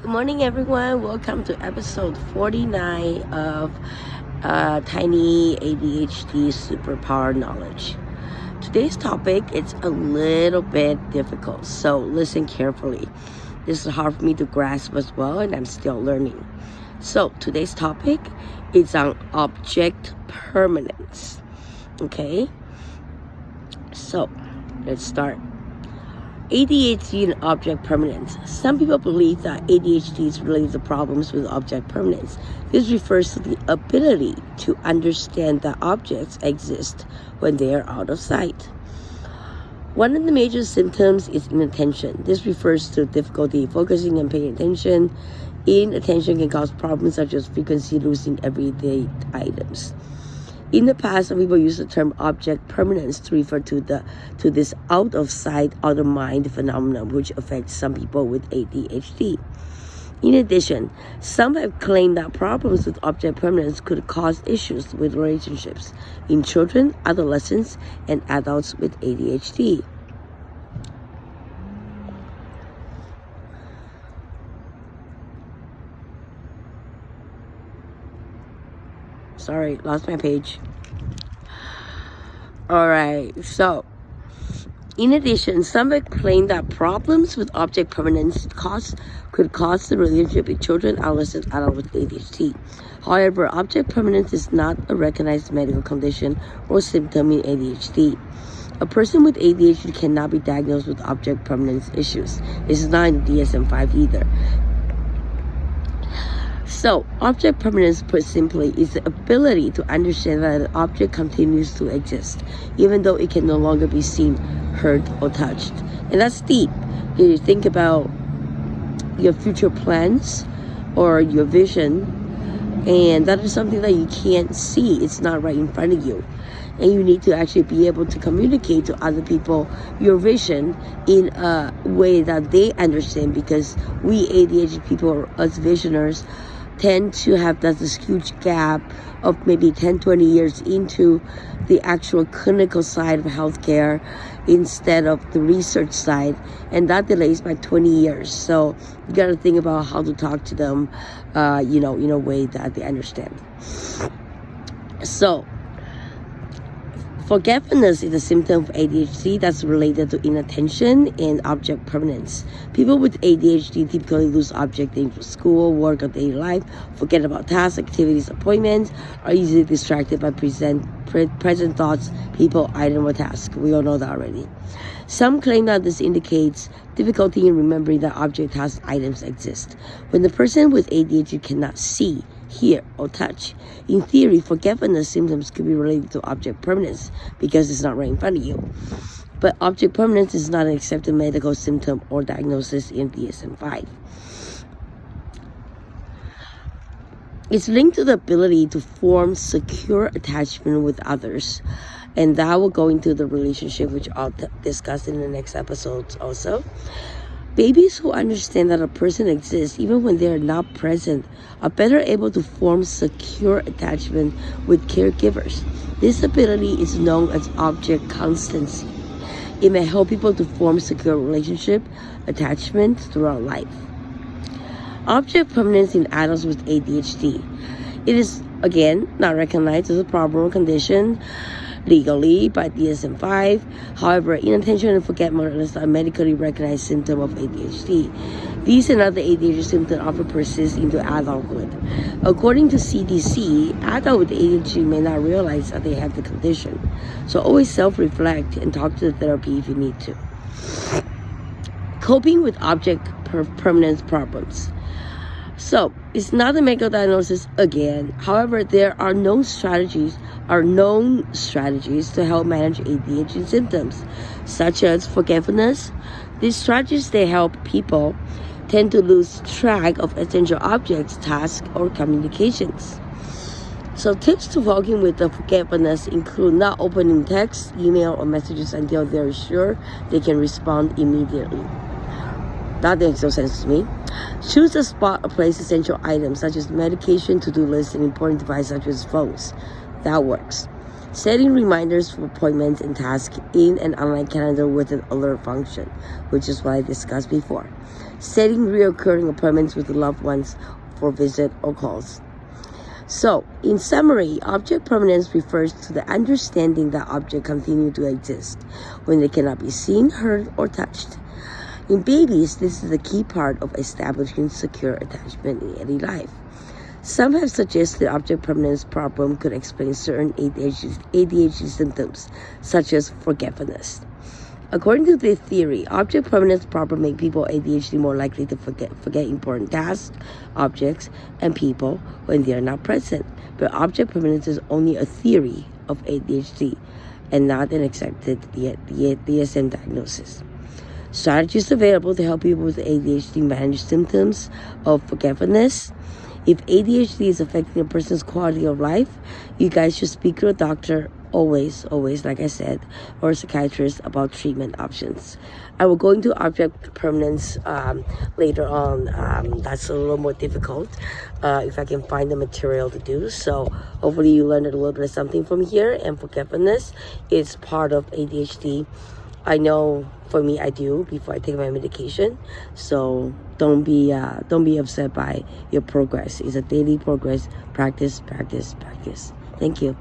Good morning, everyone. Welcome to episode 49 of Tiny ADHD Superpower Knowledge. Today's topic is a little bit difficult, so listen carefully. This is hard for me to grasp as well, and I'm still learning. So today's topic is on object permanence. Okay? So let's start. ADHD and object permanence. Some people believe that ADHD is related to problems with object permanence. This refers to the ability to understand that objects exist when they are out of sight. One of the major symptoms is inattention. This refers to difficulty focusing and paying attention. Inattention can cause problems such as frequently losing everyday items. In the past, some people use the term object permanence to refer to this out of sight, out of mind phenomenon, which affects some people with ADHD. In addition, some have claimed that problems with object permanence could cause issues with relationships in children, adolescents, and adults with ADHD. Sorry, lost my page. Alright, so in addition, some have claimed that problems with object permanence could cause the relationship with children, adolescents, adults with ADHD. However, object permanence is not a recognized medical condition or symptom in ADHD. A person with ADHD cannot be diagnosed with object permanence issues. This is not in DSM-5 either. So, object permanence, put simply, is the ability to understand that an object continues to exist, even though it can no longer be seen, heard, or touched. And that's deep. You think about your future plans or your vision, and that is something that you can't see. It's not right in front of you. And you need to actually be able to communicate to other people your vision in a way that they understand, because we ADHD people, as visionaries, tend to have this huge gap of maybe 10-20 years into the actual clinical side of healthcare instead of the research side, and that delays by 20 years. So you got to think about how to talk to them in a way that they understand. So forgetfulness is a symptom of ADHD that's related to inattention and object permanence. People with ADHD typically lose objects in school, work, or daily life, forget about tasks, activities, appointments, are easily distracted by present thoughts, people, item, or task. We all know that already. Some claim that this indicates difficulty in remembering that object, tasks, items exist. When the person with ADHD cannot see, hear, or touch, in theory, forgetfulness symptoms could be related to object permanence because it's not right in front of you. But object permanence is not an accepted medical symptom or diagnosis in DSM-5. It's linked to the ability to form secure attachment with others, and that will go into the relationship, which I'll discuss in the next episodes also. Babies who understand that a person exists even when they are not present are better able to form secure attachment with caregivers. This ability is known as object constancy. It may help people to form secure relationship attachment throughout life. Object permanence in adults with ADHD. It is, again, not recognized as a problem or condition legally by DSM-5. However, inattention and forgetfulness are a medically recognized symptom of ADHD. These and other ADHD symptoms often persist into adulthood. According to CDC, adults with ADHD may not realize that they have the condition. So always self-reflect and talk to the therapy if you need to. Coping with object permanence problems. So, it's not a medical diagnosis again. However, there are known strategies to help manage ADHD symptoms, such as forgetfulness. These strategies, they help people tend to lose track of essential objects, tasks, or communications. So tips to working with the forgetfulness include not opening text, email, or messages until they're sure they can respond immediately. That makes no sense to me. Choose a spot or place essential items such as medication, to-do lists, and important devices such as phones. That works. Setting reminders for appointments and tasks in an online calendar with an alert function, which is what I discussed before. setting reoccurring appointments with loved ones for visit or calls. So, in summary, object permanence refers to the understanding that objects continue to exist when they cannot be seen, heard, or touched. In babies, this is a key part of establishing secure attachment in daily life. Some have suggested object permanence problem could explain certain ADHD symptoms, such as forgetfulness. According to this theory, object permanence problem make people with ADHD more likely to forget important tasks, objects, and people when they are not present. But object permanence is only a theory of ADHD and not an accepted DSM diagnosis. Strategies available to help people with ADHD manage symptoms of forgetfulness. If ADHD is affecting a person's quality of life, you guys should speak to a doctor always, like I said, or a psychiatrist about treatment options. I will go into object permanence later on. That's a little more difficult if I can find the material to do. So hopefully you learned a little bit of something from here. And forgetfulness is part of ADHD. I know for me, I do before I take my medication. So don't be upset by your progress. It's a daily progress. Practice. Thank you.